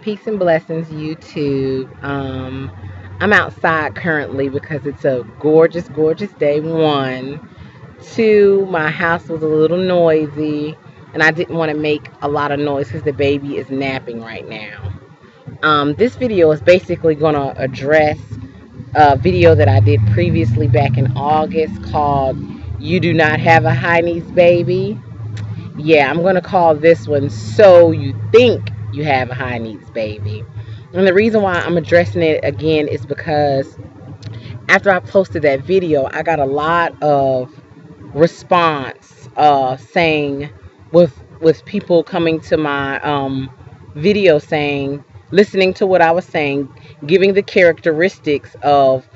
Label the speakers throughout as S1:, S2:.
S1: Peace and blessings, YouTube. I'm outside currently because it's a gorgeous, gorgeous day. One, two, my house was a little noisy, and I didn't want to make a lot of noise because the baby is napping right now. This video is basically going to address a video that I did previously back in August called "You Do Not Have a High Needs Baby." Yeah, I'm going to call this one "So You Think You Have a High Needs Baby." And the reason why I'm addressing it again is because after I posted that video, I got a lot of response saying with people coming to my video saying, listening to what I was saying, giving the characteristics of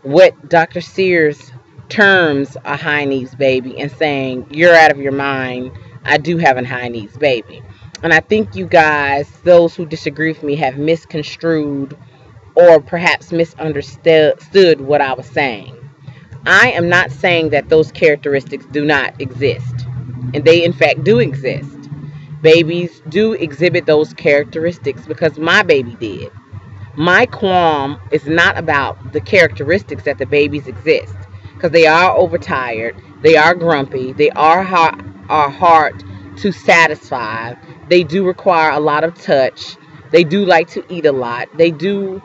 S1: what Dr. Sears terms a high needs baby and saying, you're out of your mind. I do have a high needs baby. And I think you guys, those who disagree with me, have misconstrued or perhaps misunderstood what I was saying. I am not saying that those characteristics do not exist. And they, in fact, do exist. Babies do exhibit those characteristics because my baby did. My qualm is not about the characteristics that the babies exist, because they are overtired, they are grumpy, they are hard to satisfy, they do require a lot of touch, they do like to eat a lot, they do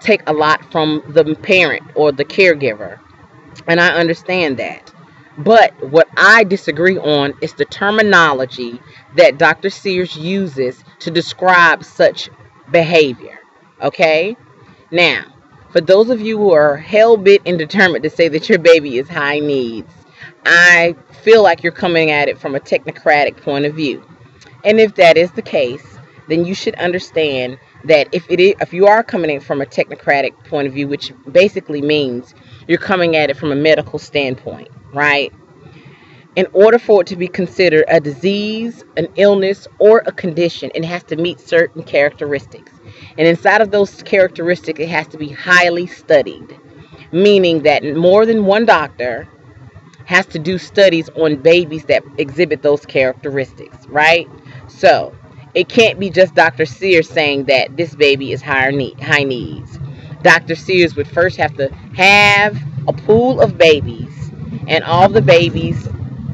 S1: take a lot from the parent or the caregiver, and I understand that. But what I disagree on is the terminology that Dr. Sears uses to describe such behavior. Okay? Now, for those of you who are hell-bent and determined to say that your baby is high needs, I feel like you're coming at it from a technocratic point of view. And if that is the case, then you should understand that if you are coming at it from a technocratic point of view, which basically means you're coming at it from a medical standpoint, right? In order for it to be considered a disease, an illness, or a condition, it has to meet certain characteristics. And inside of those characteristics, it has to be highly studied, meaning that more than one doctor has to do studies on babies that exhibit those characteristics, right? So it can't be just Dr. Sears saying that this baby is high needs. Dr. Sears would first have to have a pool of babies, and all the babies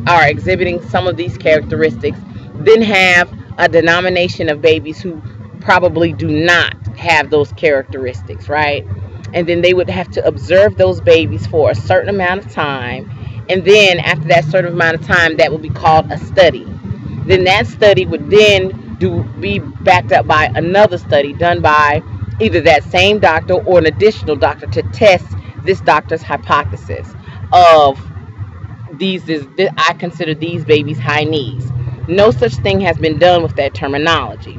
S1: are exhibiting some of these characteristics, then have a denomination of babies who probably do not have those characteristics, right? And then they would have to observe those babies for a certain amount of time, and then after that certain amount of time, that would be called a study. Then that study would then be backed up by another study done by either that same doctor or an additional doctor to test this doctor's hypothesis of I consider these babies high needs. No such thing has been done with that terminology.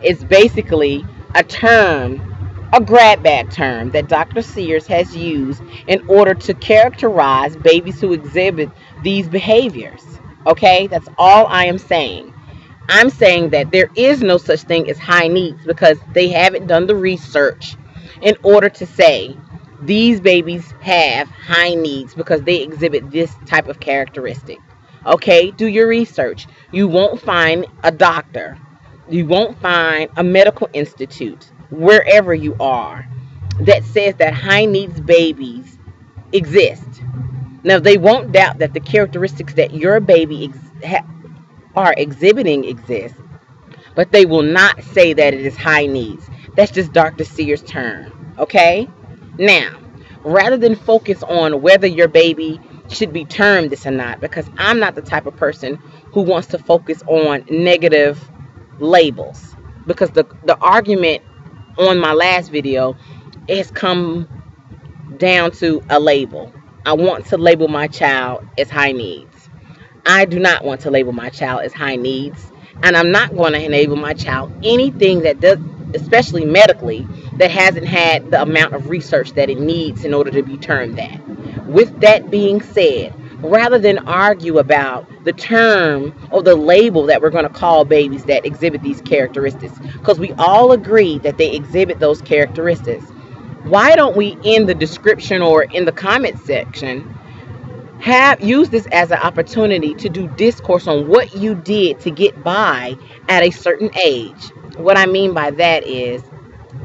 S1: It's basically a term, a grab bag term that Dr. Sears has used in order to characterize babies who exhibit these behaviors. Okay, that's all I am saying. I'm saying that there is no such thing as high needs because they haven't done the research in order to say these babies have high needs because they exhibit this type of characteristic. Okay, do your research. You won't find a doctor. You won't find a medical institute, wherever you are, that says that high needs babies exist. Now, they won't doubt that the characteristics that your baby are exhibiting exist, but they will not say that it is high needs. That's just Dr. Sears' term. Okay? Now, rather than focus on whether your baby should be termed this or not, because I'm not the type of person who wants to focus on negative labels, because the argument on my last video has come down to a label. I want to label my child as high needs. I do not want to label my child as high needs, and I'm not going to enable my child anything that does, especially medically, that hasn't had the amount of research that it needs in order to be termed that. With that being said, rather than argue about the term or the label that we're going to call babies that exhibit these characteristics, because we all agree that they exhibit those characteristics, why don't we, in the description or in the comment section, use this as an opportunity to do discourse on what you did to get by at a certain age. What I mean by that is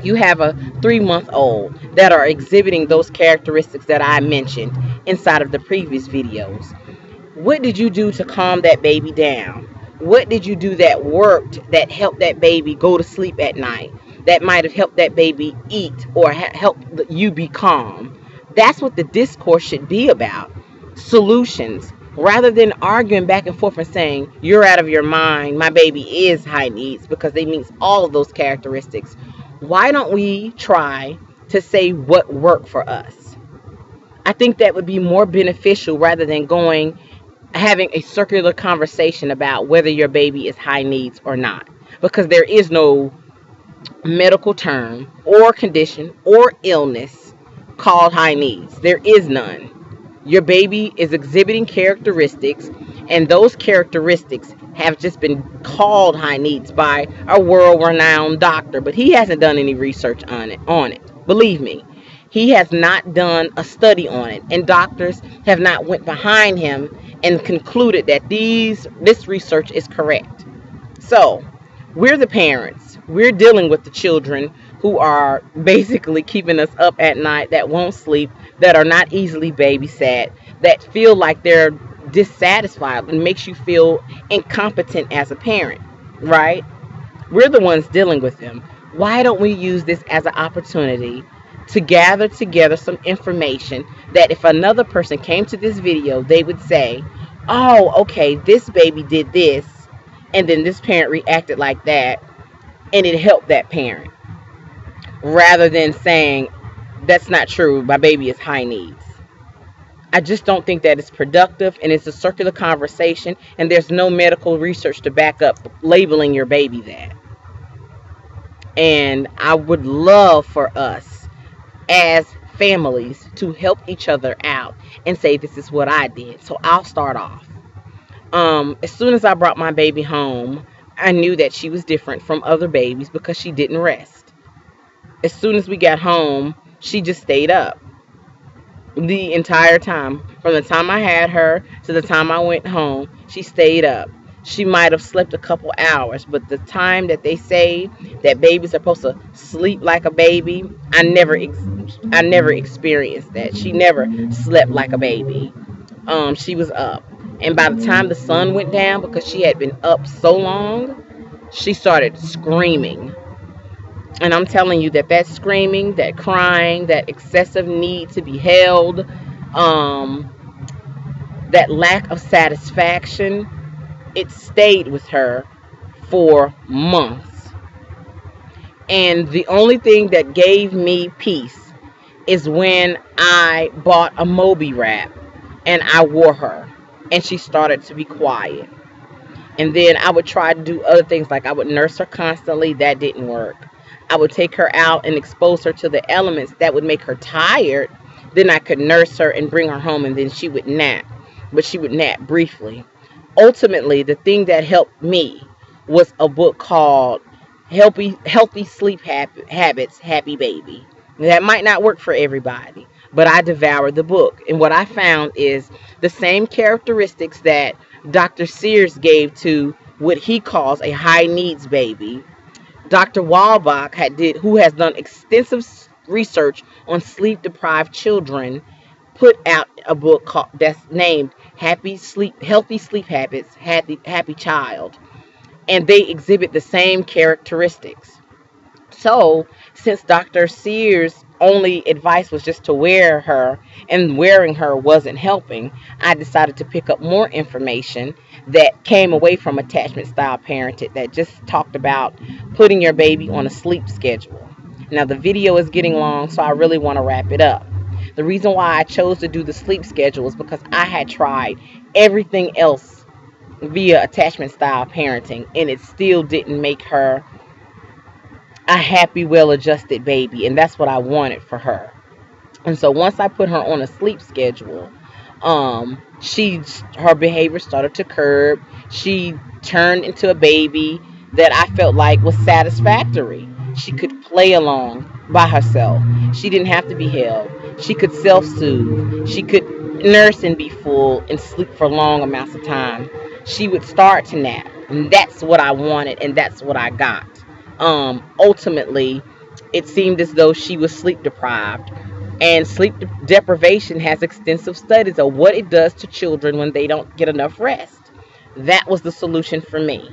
S1: you have a 3-month old that are exhibiting those characteristics that I mentioned inside of the previous videos. What did you do to calm that baby down? What did you do that worked, that helped that baby go to sleep at night? That might have helped that baby eat or helped you be calm. That's what the discourse should be about. Solutions. Rather than arguing back and forth and saying, you're out of your mind, my baby is high needs because they meet all of those characteristics. Why don't we try to say what worked for us? I think that would be more beneficial rather than having a circular conversation about whether your baby is high needs or not, because there is no medical term or condition or illness called high needs. There is none. Your baby is exhibiting characteristics, and those characteristics have just been called high needs by a world-renowned doctor, but he hasn't done any research on it. Believe me, he has not done a study on it, and doctors have not went behind him and concluded that this research is correct. So, we're the parents. We're dealing with the children who are basically keeping us up at night, that won't sleep, that are not easily babysat, that feel like they're dissatisfied and makes you feel incompetent as a parent, right? We're the ones dealing with them. Why don't we use this as an opportunity to gather together some information that if another person came to this video, they would say, oh, okay, this baby did this, and then this parent reacted like that, and it helped that parent, rather than saying, that's not true, my baby is high needs. I just don't think that it's productive, and it's a circular conversation, and there's no medical research to back up labeling your baby that. And I would love for us as families to help each other out and say, this is what I did. So I'll start off. As soon as I brought my baby home, I knew that she was different from other babies because she didn't rest. As soon as we got home, she just stayed up the entire time. From the time I had her to the time I went home, she stayed up. She might have slept a couple hours, but the time that they say that babies are supposed to sleep like a baby, I never experienced that. She never slept like a baby. She was up. And by the time the sun went down, because she had been up so long, she started screaming. And I'm telling you that screaming, that crying, that excessive need to be held, that lack of satisfaction, it stayed with her for months. And the only thing that gave me peace is when I bought a Moby wrap and I wore her and she started to be quiet. And then I would try to do other things, like I would nurse her constantly. That didn't work. I would take her out and expose her to the elements that would make her tired. Then I could nurse her and bring her home, and then she would nap. But she would nap briefly. Ultimately, the thing that helped me was a book called Healthy Sleep Habits, Happy Baby. That might not work for everybody, but I devoured the book. And what I found is the same characteristics that Dr. Sears gave to what he calls a high needs baby. Dr. Walbach who has done extensive research on sleep deprived children, put out a book that's named Healthy Sleep Habits, Happy Child. And they exhibit the same characteristics. So, since Dr. Sears' only advice was just to wear her, and wearing her wasn't helping, I decided to pick up more information that came away from attachment style parenting, that just talked about putting your baby on a sleep schedule. Now, the video is getting long, so I really want to wrap it up. The reason why I chose to do the sleep schedule is because I had tried everything else via attachment style parenting, and it still didn't make her a happy, well-adjusted baby, and that's what I wanted for her. And so once I put her on a sleep schedule, her behavior started to curb. She turned into a baby that I felt like was satisfactory. She could play along by herself. She didn't have to be held. She could self-soothe. She could nurse and be full and sleep for long amounts of time. She would start to nap, and that's what I wanted, and that's what I got. Ultimately, it seemed as though she was sleep deprived. And sleep deprivation has extensive studies of what it does to children when they don't get enough rest. That was the solution for me.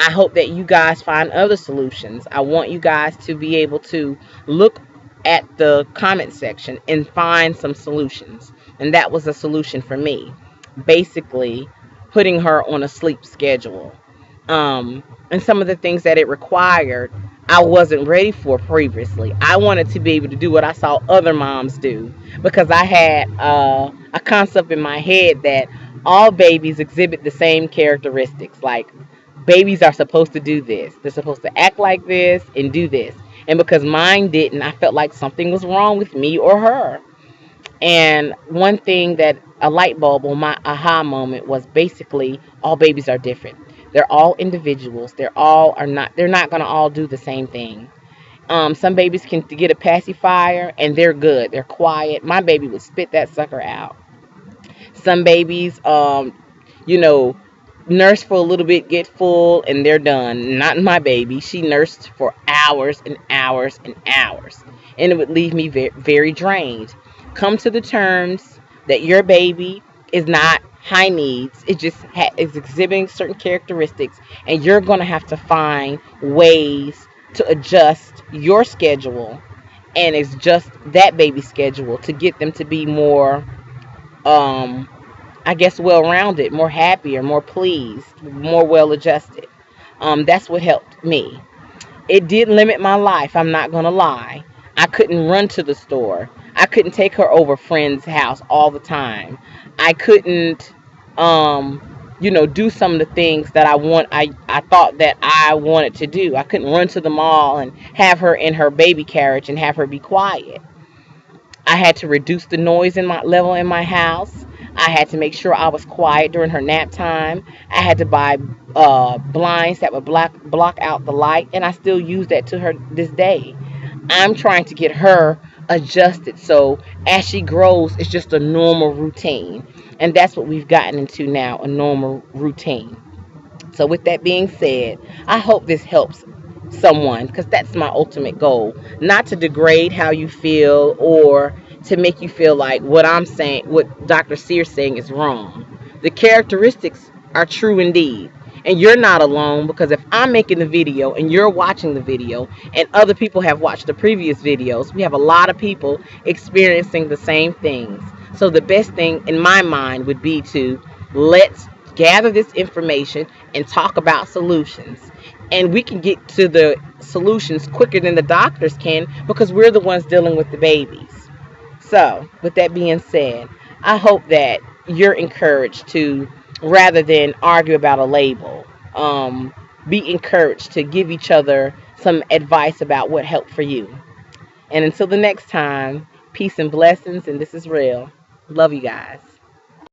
S1: I hope that you guys find other solutions. I want you guys to be able to look at the comment section and find some solutions. And that was a solution for me. Basically, putting her on a sleep schedule. And some of the things that it required, I wasn't ready for previously. I wanted to be able to do what I saw other moms do because I had a concept in my head that all babies exhibit the same characteristics. Like, babies are supposed to do this, they're supposed to act like this and do this. And because mine didn't, I felt like something was wrong with me or her. And one thing that a light bulb on my aha moment was basically all babies are different. They're all individuals. They're not going to all do the same thing. Some babies can get a pacifier and they're good. They're quiet. My baby would spit that sucker out. Some babies, you know, nurse for a little bit, get full, and they're done. Not my baby. She nursed for hours and hours and hours, and it would leave me very, very drained. Come to the terms that your baby is not high needs. It just is exhibiting certain characteristics, and you're going to have to find ways to adjust your schedule and it's just that baby schedule to get them to be more um I guess well-rounded, more happier, more pleased, more well-adjusted. That's what helped me. It did limit my life, I'm not going to lie. I couldn't run to the store. I couldn't take her over friends' house all the time. I couldn't do some of the things that I thought that I wanted to do. I couldn't run to the mall and have her in her baby carriage and have her be quiet. I had to reduce the noise in my level in my house. I had to make sure I was quiet during her nap time. I had to buy blinds that would block out the light, and I still use that to her this day. I'm trying to get her adjusted so as she grows, it's just a normal routine, and that's what we've gotten into now, a normal routine. So, with that being said, I hope this helps someone because that's my ultimate goal. Not to degrade how you feel or to make you feel like what I'm saying, what Dr. Sears saying is wrong. The characteristics are true indeed. And you're not alone because if I'm making the video and you're watching the video and other people have watched the previous videos, we have a lot of people experiencing the same things. So the best thing in my mind would be to let's gather this information and talk about solutions. And we can get to the solutions quicker than the doctors can because we're the ones dealing with the babies. So, with that being said, I hope that you're encouraged to, rather than argue about a label, be encouraged to give each other some advice about what helped for you. And until the next time, peace and blessings, and this is real. Love you guys.